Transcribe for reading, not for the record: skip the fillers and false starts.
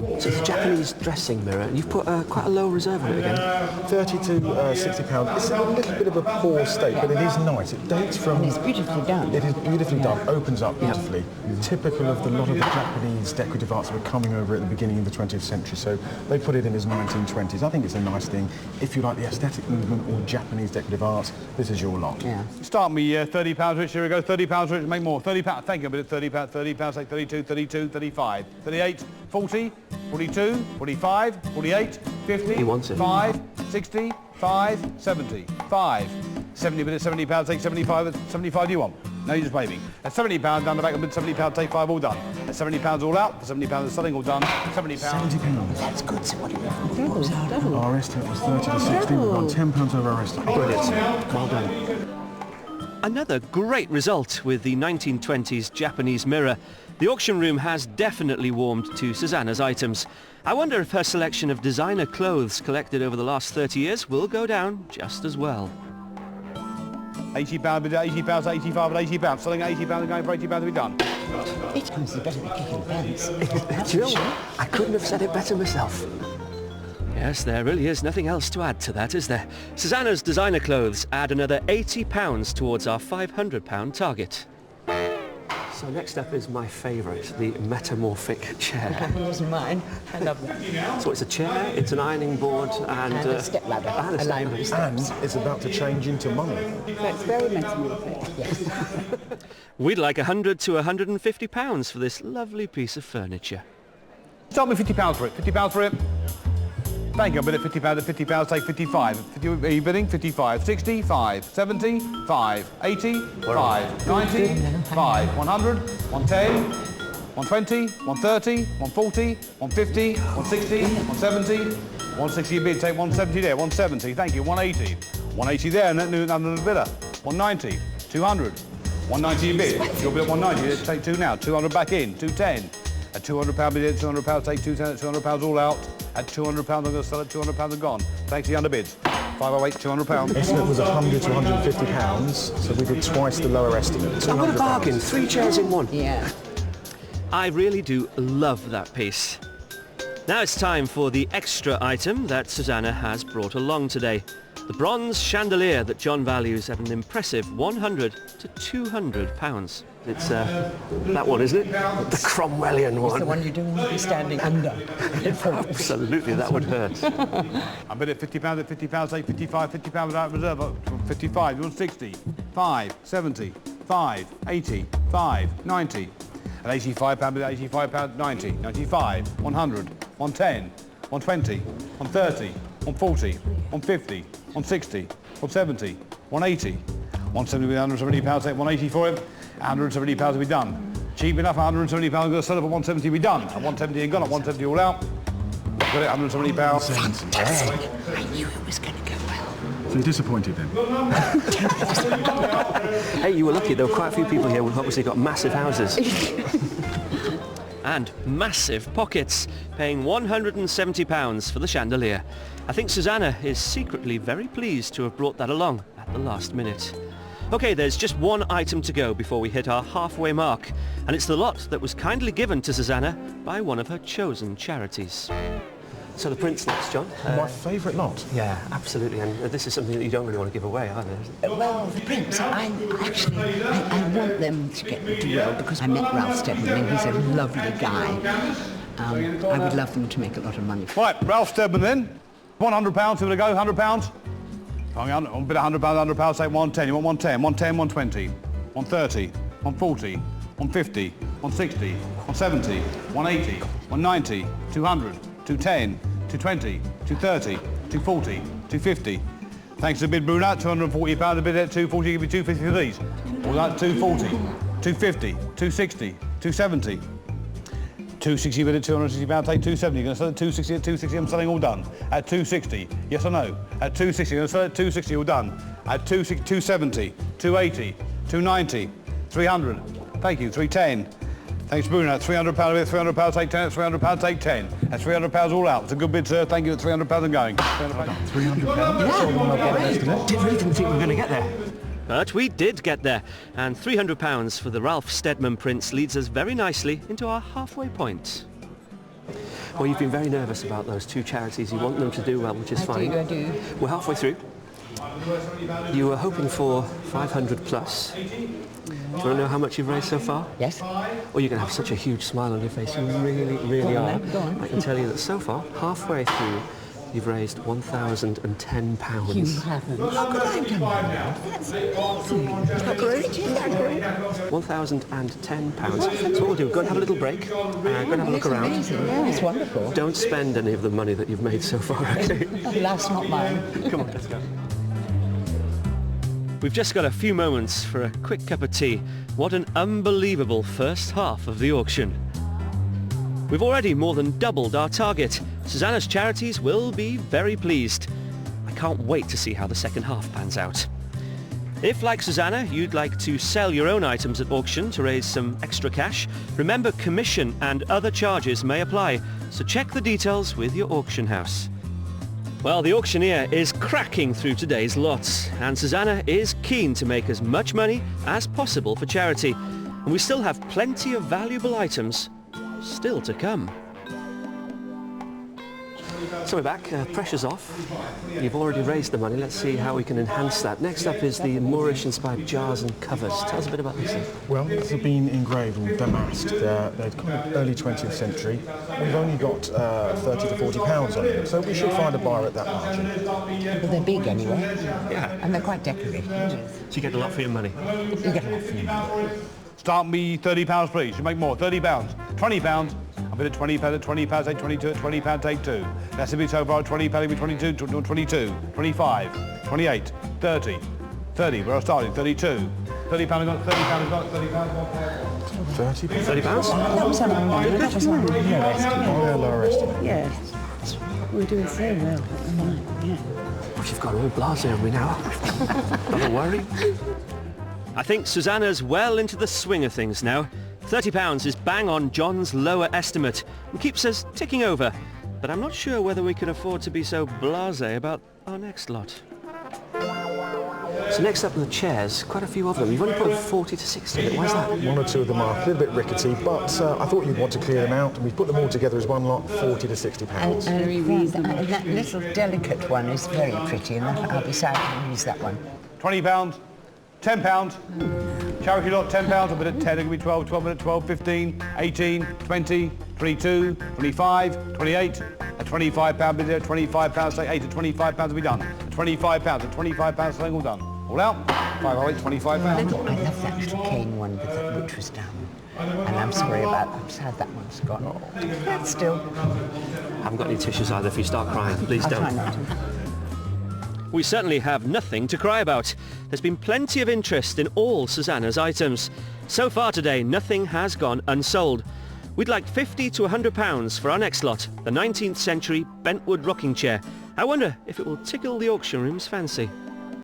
So it's a Japanese dressing mirror, and you've put quite a low reserve on it again. 30 to £60. It's in a little bit of a poor state, but it is nice. It dates from... It's beautifully done. It is beautifully done, opens up beautifully. Typical of a lot of the Japanese decorative arts that were coming over at the beginning of the 20th century, so they put it in as 1920s. I think it's a nice thing. If you like the aesthetic movement or Japanese decorative arts, this is your lot. Yeah. Start me £30, Rich, here we go, £30, Rich, make more, £30, thank you, a bit of £30, take 32, 32, 35, 38, 40, 42, 45, 48, 50, He wants it. 5, 60, 5, 70, 5, 70, bit of £70, take 75, 75 do you want? No, you're just waving. At £70 down the back, a bit of £70, take 5, all done. At £70 all out, £70 is selling, all done. £70. £70. That's good. So what do you have? Double. Our estimate was 30 to 60. We've gone £10 over our estimate. Brilliant. Well done. Another great result with the 1920s Japanese mirror. The auction room has definitely warmed to Susannah's items. I wonder if her selection of designer clothes collected over the last 30 years will go down just as well. £80, bid at £80, 85 at £80, selling at £80 and going for £80 to be done. It comes the better than kicking pants. Do you know what? I couldn't have said it better myself. Yes, there really is nothing else to add to that, is there? Susannah's designer clothes add another £80 towards our £500 target. So next up is my favourite, the metamorphic chair. Yours and mine. I love that. So it's a chair, it's an ironing board, and a step ladder. and a step ladder. And it's about to change into money. So it's very metamorphic. Yes. We'd like £100 to £150 for this lovely piece of furniture. Start with £50 for it, £50 for it. Thank you, I bid at £50, at £50, take 55. 50, are you bidding? 55, 60, 5, 70, 5, 80, 5, 90, 5, 100, 110, 120, 130, 140, 150, 160, 170, 160 a bid, take 170 there, 170, thank you, 180, 180 there, and another bidder, 190, 200, 190 a bid, you'll bid at 190, take 2 now, 200 back in, 210, at £200 bid, £200, take 210, £200 all out. At £200, I'm going to sell it, £200 are gone. Thanks to the underbids. 508, £200. Estimate was £100 to £150, so we did twice the lower estimate. I've got a bargain, 3 chairs in one. Yeah. I really do love that piece. Now it's time for the extra item that Susannah has brought along today. The bronze chandelier that John values at an impressive £100 to £200. It's that one, isn't it? The Cromwellian one. It's the one you don't want to be standing under. Absolutely, that would hurt. I bid at £50, at £50, take 55, £50 without reserve, up to 55, you want 60, 5, 70, 5, 80, 5, 90. At £85, bid at £85, 90, 95, 100, 110, 120, 130, 140, 150, 160, 170, 180, 170 with £170, take 180 for it. £170 to be done. Cheap enough, £170, I'm going to sell it for 170 to be done. At 170 and gone, at 170 all out. Got it, £170. Fantastic. I knew it was going to go well. So you're disappointed then? Hey, you were lucky. There were quite a few people here who've obviously got massive houses. And massive pockets, paying £170 for the chandelier. I think Susannah is secretly very pleased to have brought that along at the last minute. OK, there's just one item to go before we hit our halfway mark, and it's the lot that was kindly given to Susannah by one of her chosen charities. So the prints next, John. My favourite lot. Yeah, absolutely, and this is something that you don't really want to give away, either. Well, the prints, I want them to get to well because I met Ralph Steadman and he's a lovely guy. I would love them to make a lot of money. Right, Ralph Steadman then. £100, who will it go? £100? I'll bid £100, £100, take 110. You want 110, 110, 120, 130, 140, 150, 160, 170, 180, 190, 200, 210, 220, 230, 240, 250. Thanks to bid Brunette, £240, a bid at 240, give you 250 for these. All that 240, 250, 260, 270. 260 bid at £260, take 270. You're going to sell it at 260 at 260, I'm selling all done. At 260, yes or no? At 260, you're going to sell it at 260, all done. At 260, 270, 280, 290, 300. Thank you, 310. Thanks, Bruno. £300 bid, £300, take 10, £300, take 10. That's £300 all out. It's a good bid, sir. Thank you, at £300 and going. £300. I really didn't think we were going to get there. But we did get there, and £300 for the Ralph Steadman prints leads us very nicely into our halfway point. Well, you've been very nervous about those two charities. You want them to do well, which is fine. I do. We're halfway through. You were hoping for 500 plus. Do you want to know how much you've raised so far? Yes. Oh, you're going to have such a huge smile on your face. You really, really Go on are. then, go on. I can tell you that so far, halfway through, you've raised £1,010. You haven't. How could I have done that? That's amazing. How great is that? £1,010. So what we'll do, go and have a little break. Go and have a look around. Amazing. Yeah, it's wonderful. Don't spend any of the money that you've made so far, okay? Last not mine. Come on, let's go. We've just got a few moments for a quick cup of tea. What an unbelievable first half of the auction. We've already more than doubled our target. Susannah's charities will be very pleased. I can't wait to see how the second half pans out. If, like Susannah, you'd like to sell your own items at auction to raise some extra cash, remember commission and other charges may apply, so check the details with your auction house. Well, the auctioneer is cracking through today's lots, and Susannah is keen to make as much money as possible for charity. And we still have plenty of valuable items still to come. So we're back, pressure's off. You've already raised the money. Let's see how we can enhance that. Next up is the Moorish-inspired jars and covers. Tell us a bit about these things. Well, these have been engraved and damasked. They're kind of early 20th century. We've only got 30 to 40 pounds on them, so we should find a buyer at that margin. Well, they're big anyway. Yeah. And they're quite decorative. So you get a lot for your money. You get a lot for your money. Start me £30, please. You make more. £30. £20. I'll bid at £20 at £20, take 22 at £20, take 2. That's a bit so far at £20, it'll be 22, 22, 25, 28, 30, 30, where I started, 32. £30 I got, £30 I got, £30 £30? £30? That was on low estimate. Oh, yeah, lower estimate. Yeah. We're doing so well at the moment, yeah. Oh, you've got all blasé on me now. Don't worry. I think Susannah's well into the swing of things now. £30 is bang on John's lower estimate and keeps us ticking over. But I'm not sure whether we can afford to be so blasé about our next lot. So next up are the chairs, quite a few of them. You've only put 40 to 60 in it. Why is that? One or two of them are a little bit rickety, but I thought you'd want to clear them out, and we put them all together as one lot, 40 to 60 pounds. And that little delicate one is very pretty, and I'll be sad to lose that one. £20, £10. Charity lot, £10. I'll bid at 10, it'll be 12, 12 at 12, 15, 18, 20, 22, 25, 28. At £25 bid at £25, say 8 at £25 will be done. At £25, at £25, something all done. All out, 5, 8, £25. I love that little cane one which was down. And I'm sorry about that. I'm sad that one's gone. But still. I haven't got any tissues either. If you start crying, please I'll don't. try not to. We certainly have nothing to cry about. There's been plenty of interest in all Susannah's items. So far today, nothing has gone unsold. We'd like £50 to £100 for our next lot, the 19th century bentwood rocking chair. I wonder if it will tickle the auction room's fancy.